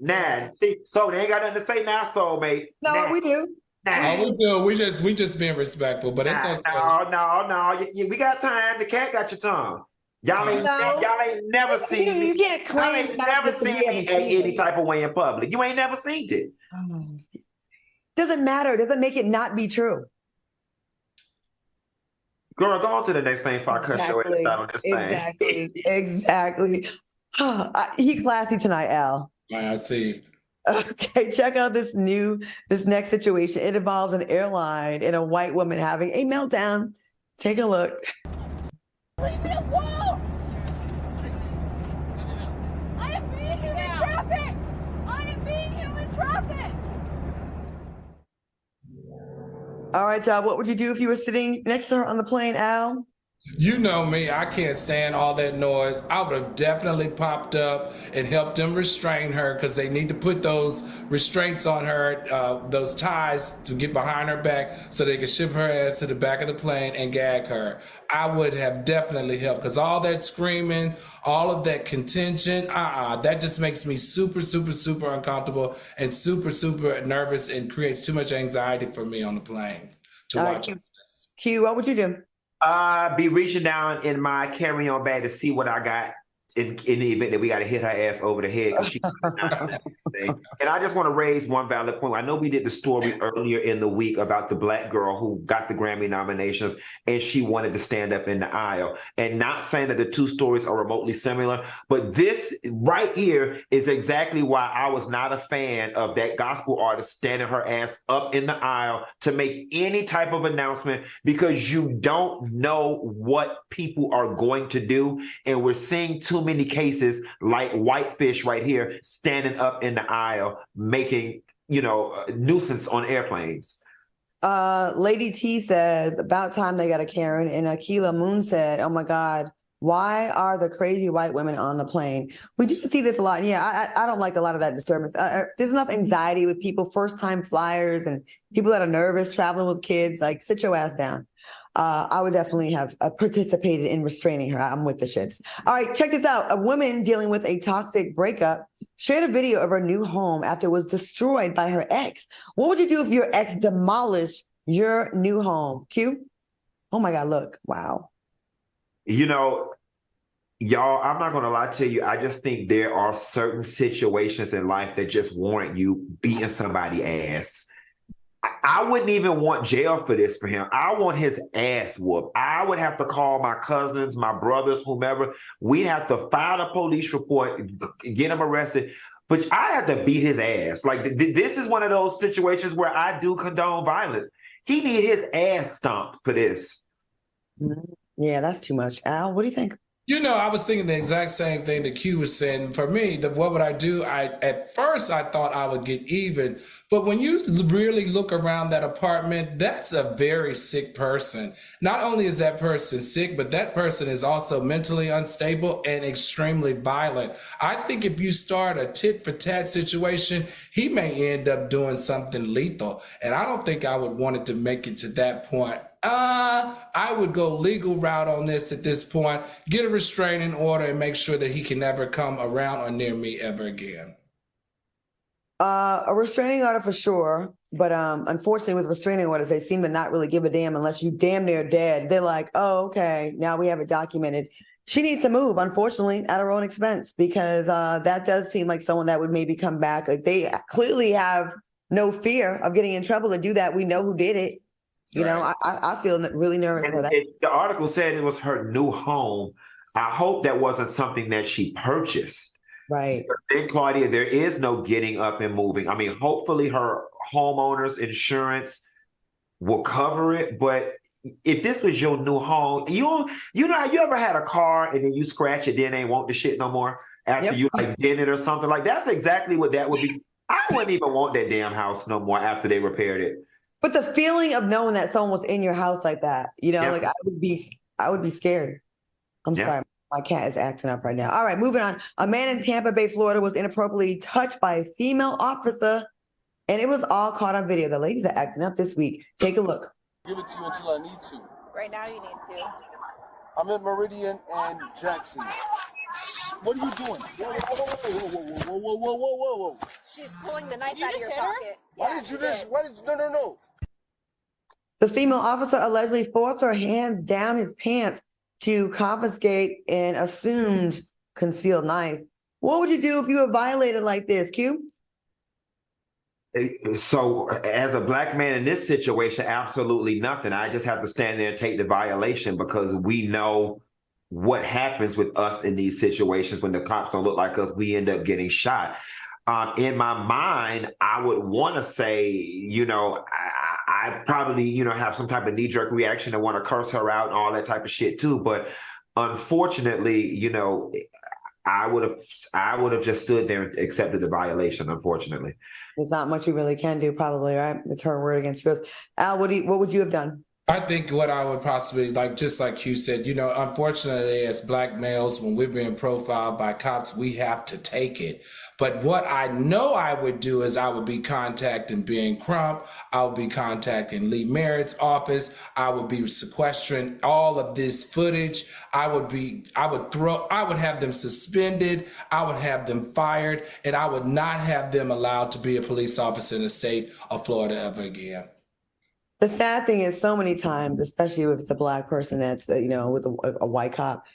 9. See, so they ain't got nothing to say now, soulmate. No, 9. we do. Oh, we do. We just being respectful, but it's okay. No. We got time. The cat got your tongue. Y'all ain't never seen me. You can't claim. Y'all ain't never seen me act any type of way in public. You ain't never seen it. Doesn't matter. It doesn't make it not be true. Girl, go on to the next thing before I cut your ass out on this thing. Exactly. He classy tonight, Al. I see. Okay, check out this next situation. It involves an airline and a white woman having a meltdown. Take a look. Leave me alone! I am being human trafficked! I am being human trafficked! All right, y'all. What would you do if you were sitting next to her on the plane, Al? You know me, I can't stand all that noise. I would have definitely popped up and helped them restrain her because they need to put those restraints on her, those ties to get behind her back so they can ship her ass to the back of the plane and gag her. I would have definitely helped because all that screaming, all of that contention, that just makes me super, super, super uncomfortable and super, super nervous and creates too much anxiety for me on the plane to watch. Q, what would you do? Be reaching down in my carry-on bag to see what I got in the event that we got to hit her ass over the head. And I just want to raise one valid point. I know we did the story earlier in the week about the black girl who got the Grammy nominations and she wanted to stand up in the aisle. And not saying that the two stories are remotely similar, but this right here is exactly why I was not a fan of that gospel artist standing her ass up in the aisle to make any type of announcement, because you don't know what people are going to do. And we're seeing too many cases like Whitefish right here standing up in the aisle making, nuisance on airplanes. Lady T says, about time they got a Karen. And Akila Moon said, oh my God, why are the crazy white women on the plane? We do see this a lot. Yeah, I don't like a lot of that disturbance. There's enough anxiety with people, first-time flyers and people that are nervous traveling with kids. Like, sit your ass down. I would definitely have participated in restraining her. I'm with the shits. All right, check this out. A woman dealing with a toxic breakup shared a video of her new home after it was destroyed by her ex. What would you do if your ex demolished your new home? Q? Oh my God, look. Wow. Y'all, I'm not going to lie to you. I just think there are certain situations in life that just warrant you beating somebody's ass. I wouldn't even want jail for this for him. I want his ass whooped. I would have to call my cousins, my brothers, whomever. We'd have to file a police report, get him arrested. But I have to beat his ass. Like, this is one of those situations where I do condone violence. He need his ass stomped for this. Yeah, that's too much. Al, what do you think? I was thinking the exact same thing that Q was saying. For me, what would I do? At first, I thought I would get even. But when you really look around that apartment, that's a very sick person. Not only is that person sick, but that person is also mentally unstable and extremely violent. I think if you start a tit-for-tat situation, he may end up doing something lethal. And I don't think I would want it to make it to that point. I would go legal route on this at this point, get a restraining order and make sure that he can never come around or near me ever again. A restraining order for sure. But unfortunately with restraining orders, they seem to not really give a damn unless you damn near dead. They're like, oh, okay, now we have it documented. She needs to move, unfortunately, at her own expense, because that does seem like someone that would maybe come back. Like, they clearly have no fear of getting in trouble to do that. We know who did it. I feel really nervous for that. The article said it was her new home. I hope that wasn't something that she purchased. Right. Then, Claudia, there is no getting up and moving. I mean, hopefully her homeowner's insurance will cover it. But if this was your new home, you ever had a car and then you scratch it, then they won't the shit no more after you did it or something? Like, that's exactly what that would be. I wouldn't even want that damn house no more after they repaired it. But the feeling of knowing that someone was in your house like that, like I would be scared. I'm sorry. My cat is acting up right now. All right, moving on. A man in Tampa Bay, Florida was inappropriately touched by a female officer, and it was all caught on video. The ladies are acting up this week. Take a look. Give it to you until I need to. Right now you need to. I'm at Meridian and Jackson. What are you doing? Whoa. She's pulling the knife out of your pocket. No. The female officer allegedly forced her hands down his pants to confiscate an assumed concealed knife. What would you do if you were violated like this, Q? So as a black man in this situation, absolutely nothing. I just have to stand there and take the violation because we know what happens with us in these situations when the cops don't look like us. We end up getting shot. In my mind, I would want to say, I probably, have some type of knee-jerk reaction and want to curse her out and all that type of shit too. But unfortunately, I would have just stood there and accepted the violation, unfortunately. There's not much you really can do, probably, right? It's her word against yours. Al, what would you have done? I think what I would possibly, just like you said, unfortunately, as black males, when we're being profiled by cops, we have to take it. But what I know I would do is I would be contacting Ben Crump. I would be contacting Lee Merritt's office. I would be sequestering all of this footage. I would have them suspended. I would have them fired, and I would not have them allowed to be a police officer in the state of Florida ever again. The sad thing is so many times, especially if it's a black person that's, with a white cop,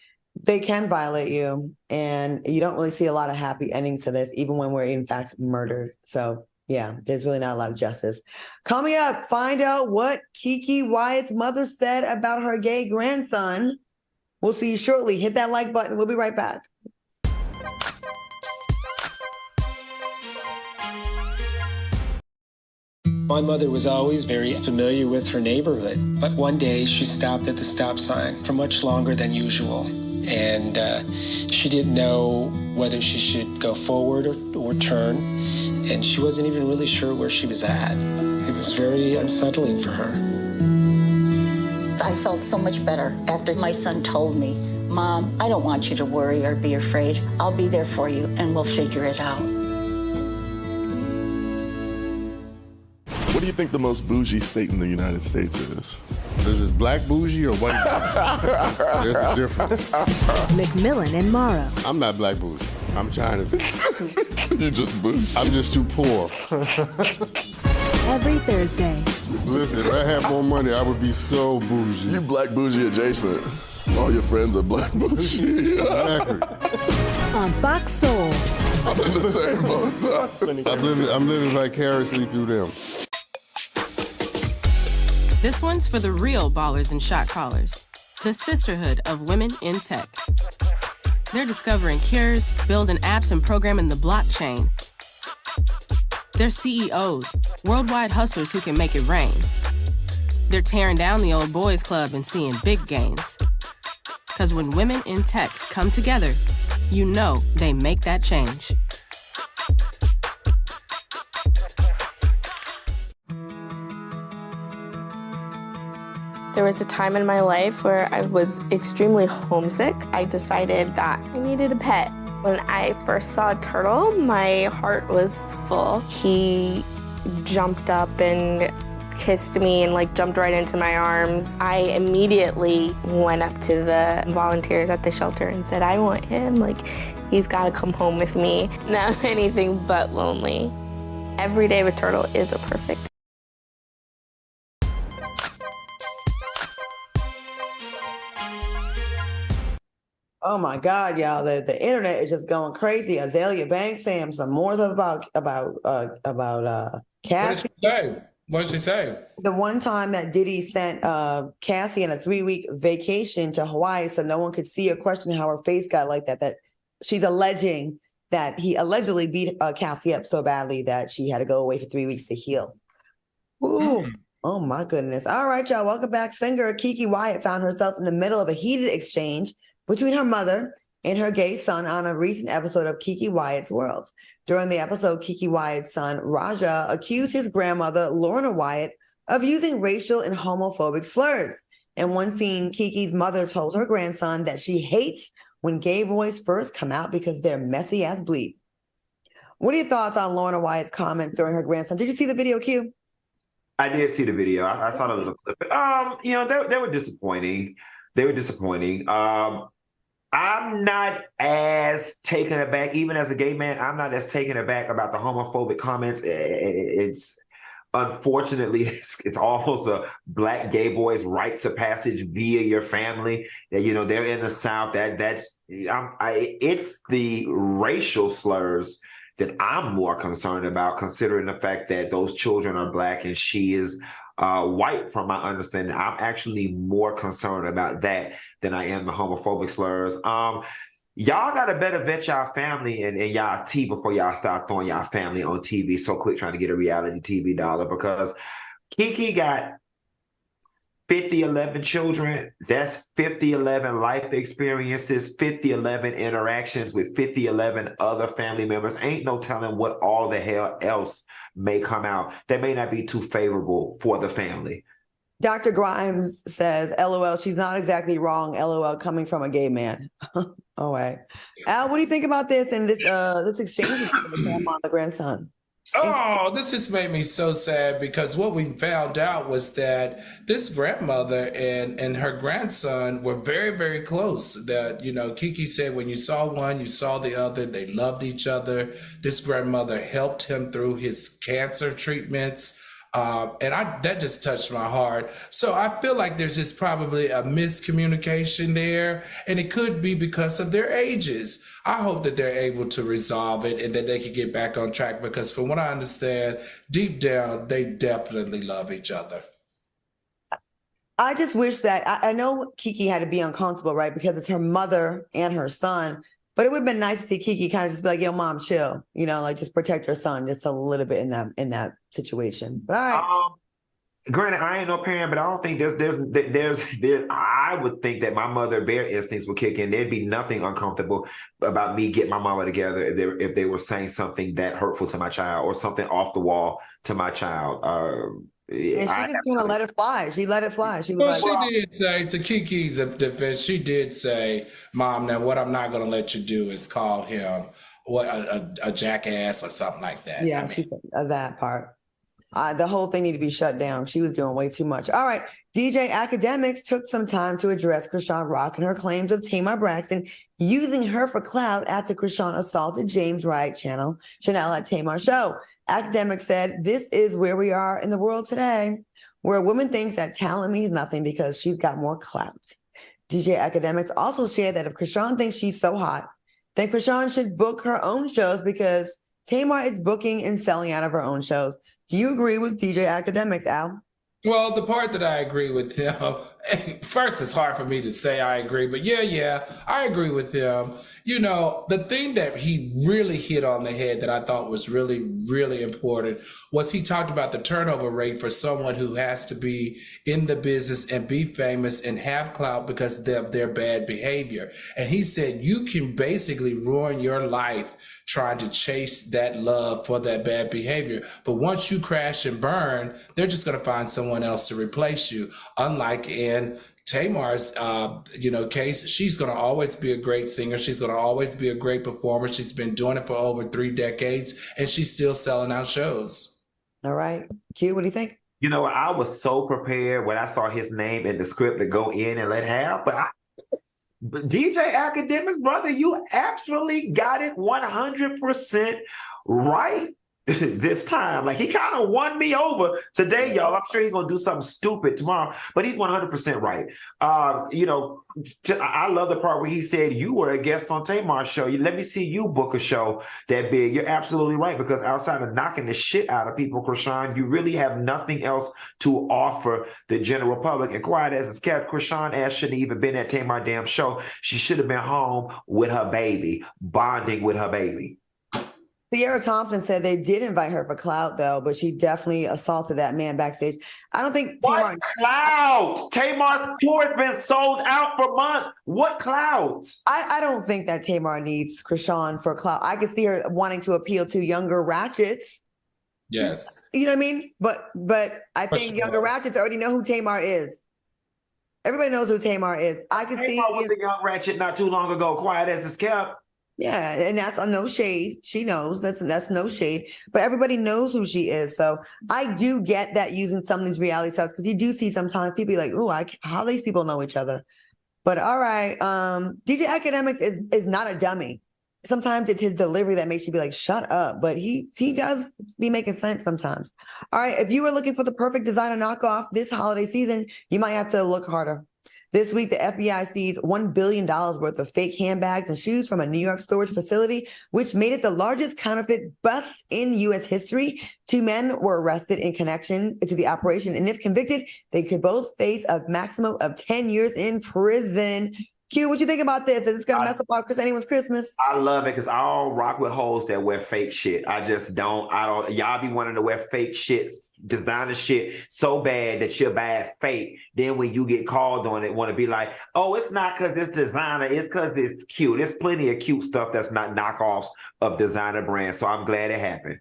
they can violate you. And you don't really see a lot of happy endings to this, even when we're in fact murdered. So yeah, there's really not a lot of justice. Coming up, find out what Keke Wyatt's mother said about her gay grandson. We'll see you shortly. Hit that like button. We'll be right back. My mother was always very familiar with her neighborhood, but one day she stopped at the stop sign for much longer than usual, and she didn't know whether she should go forward or turn, and she wasn't even really sure where she was at. It was very unsettling for her. I felt so much better after my son told me, "Mom, I don't want you to worry or be afraid. I'll be there for you, and we'll figure it out." What do you think the most bougie state in the United States is? This is black bougie or white bougie? There's a difference. McMillan and Morrow. I'm not black bougie. I'm China. You just bougie. I'm just too poor. Every Thursday. Listen, if I had more money, I would be so bougie. You black bougie adjacent. All your friends are black bougie. Exactly. On Fox Soul. I'm in the same boat. I'm living vicariously through them. This one's for the real ballers and shot callers, the sisterhood of women in tech. They're discovering cures, building apps, and programming the blockchain. They're CEOs, worldwide hustlers who can make it rain. They're tearing down the old boys club and seeing big gains. Because when women in tech come together, you know they make that change. There was a time in my life where I was extremely homesick. I decided that I needed a pet. When I first saw a turtle, my heart was full. He jumped up and kissed me and jumped right into my arms. I immediately went up to the volunteers at the shelter and said, "I want him. He's got to come home with me." Now I'm anything but lonely. Every day with Turtle is a perfect. Oh my God, y'all! The internet is just going crazy. Azalea Banks saying some more stuff about Cassie. What did she say? The one time that Diddy sent Cassie on a 3-week vacation to Hawaii, so no one could see or question how her face got like that. That she's alleging that he allegedly beat Cassie up so badly that she had to go away for 3 weeks to heal. Ooh. Oh my goodness! All right, y'all. Welcome back. Singer Keke Wyatt found herself in the middle of a heated exchange between her mother and her gay son on a recent episode of Keke Wyatt's World. During the episode, Keke Wyatt's son, Raja, accused his grandmother, Lorna Wyatt, of using racial and homophobic slurs. In one scene, Keke's mother told her grandson that she hates when gay boys first come out because they're messy as bleep. What are your thoughts on Lorna Wyatt's comments during her grandson? Did you see the video, Q? I did see the video. I saw the little clip. They were disappointing. They were disappointing. I'm not as taken aback, even as a gay man, I'm not as taken aback about the homophobic comments. It's unfortunately, it's almost a black gay boy's rites of passage via your family. That they're in the South. It's the racial slurs that I'm more concerned about, considering the fact that those children are Black and she is white, from my understanding. I'm actually more concerned about that than I am the homophobic slurs. Y'all gotta better vet y'all family and y'all tea before y'all start throwing y'all family on TV so quick trying to get a reality TV dollar, because Kiki got 50-11 children. That's 50-11 life experiences, 50-11 interactions with 50-11 other family members. Ain't no telling what all the hell else may come out that may not be too favorable for the family. Dr. Grimes says, LOL, she's not exactly wrong. LOL, coming from a gay man. Oh, wait. Al, what do you think about this and this exchange with the grandma and the grandson? Oh, this just made me so sad, because what we found out was that this grandmother and her grandson were very, very close. That, Kiki said when you saw one, you saw the other. They loved each other. This grandmother helped him through his cancer treatments. That just touched my heart. So I feel like there's just probably a miscommunication there, and it could be because of their ages. I hope that they're able to resolve it and that they can get back on track, because from what I understand, deep down, they definitely love each other. I just wish that, I know Kiki had to be uncomfortable, right? Because it's her mother and her son. But it would have been nice to see Kiki kind of just be like, yo, mom, chill. Like just protect your son just a little bit in that situation. But all right. Granted, I ain't no parent, but I don't think there's I would think that my mother bear instincts would kick in. There'd be nothing uncomfortable about me getting my mama together if they were saying something that hurtful to my child or something off the wall to my child. And she just kind of let it fly. She let it fly. She was she did say, to Kiki's defense, she did say, Mom, now what I'm not going to let you do is call him a jackass or something like that. Yeah, she said that part. The whole thing needed to be shut down. She was doing way too much. All right. DJ Academics took some time to address Krishan Rock and her claims of Tamar Braxton using her for clout after Krishan assaulted James Wright Chanel at Tamar's show. Academics said, this is where we are in the world today, where a woman thinks that talent means nothing because she's got more clout. DJ Academics also shared that if Krishan thinks she's so hot, then Krishan should book her own shows because Tamar is booking and selling out of her own shows. Do you agree with DJ Academics, Al? Well, the part that I agree with him, first, it's hard for me to say I agree, but yeah, I agree with him. The thing that he really hit on the head that I thought was really, really important was he talked about the turnover rate for someone who has to be in the business and be famous and have clout because of their bad behavior. And he said, you can basically ruin your life trying to chase that love for that bad behavior. But once you crash and burn, they're just going to find someone else to replace you. Unlike in Tamar's, case, she's going to always be a great singer. She's going to always be a great performer. She's been doing it for over 3 decades, and she's still selling out shows. All right. Q, what do you think? I was so prepared when I saw his name in the script to go in and let have, but DJ Academics, brother, you absolutely got it 100% right this time. Like, he kind of won me over today, y'all. I'm sure he's going to do something stupid tomorrow, but he's 100% right. I love the part where he said, you were a guest on Tamar's show. Let me see you book a show that big. You're absolutely right, because outside of knocking the shit out of people, Krishan, you really have nothing else to offer the general public. And quiet as it's kept, Krishan ass shouldn't even been at Tamar damn show. She should have been home with her baby, bonding with her baby. Sierra Thompson said they did invite her for clout, though, but she definitely assaulted that man backstage. I don't think Tamar... Clout? Tamar's tour has been sold out for months. What clout? I don't think that Tamar needs Krishan for clout. I could see her wanting to appeal to younger ratchets. Yes. You know what I mean? But I think younger ratchets already know who Tamar is. Everybody knows who Tamar is. I can see... Tamar was a young ratchet not too long ago, quiet as it's kept. Yeah, and that's no shade. She knows that's no shade, but everybody knows who she is. So I do get that using some of these reality stars, because you do see sometimes people be like, "Oh, how these people know each other." But all right, DJ Academics is not a dummy. Sometimes it's his delivery that makes you be like, "Shut up," but he does be making sense sometimes. All right, if you were looking for the perfect designer knockoff this holiday season, you might have to look harder. This week, the FBI seized $1 billion worth of fake handbags and shoes from a New York storage facility, which made it the largest counterfeit bust in U.S. history. 2 men were arrested in connection to the operation, and if convicted, they could both face a maximum of 10 years in prison. Q, what you think about this? Is this going to mess up anyone's Christmas? I love it because I don't rock with hoes that wear fake shit. I just don't. Y'all be wanting to wear fake shit, designer shit so bad that you're bad fake. Then when you get called on it, want to be like, oh, it's not because it's designer. It's because it's cute. There's plenty of cute stuff that's not knockoffs of designer brands. So I'm glad it happened.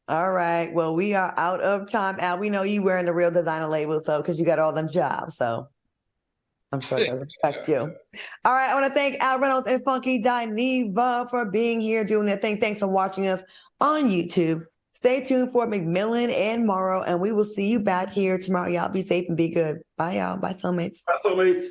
All right. Well, we are out of time. Al, we know you wearing the real designer label, so because you got all them jobs. So I'm sure they respect you. All right. I want to thank Al Reynolds and Funky Dineva for being here, doing their thing. Thanks for watching us on YouTube. Stay tuned for McMillan and Morrow, and we will see you back here tomorrow. Y'all be safe and be good. Bye, y'all. Bye, soulmates. Bye, soulmates.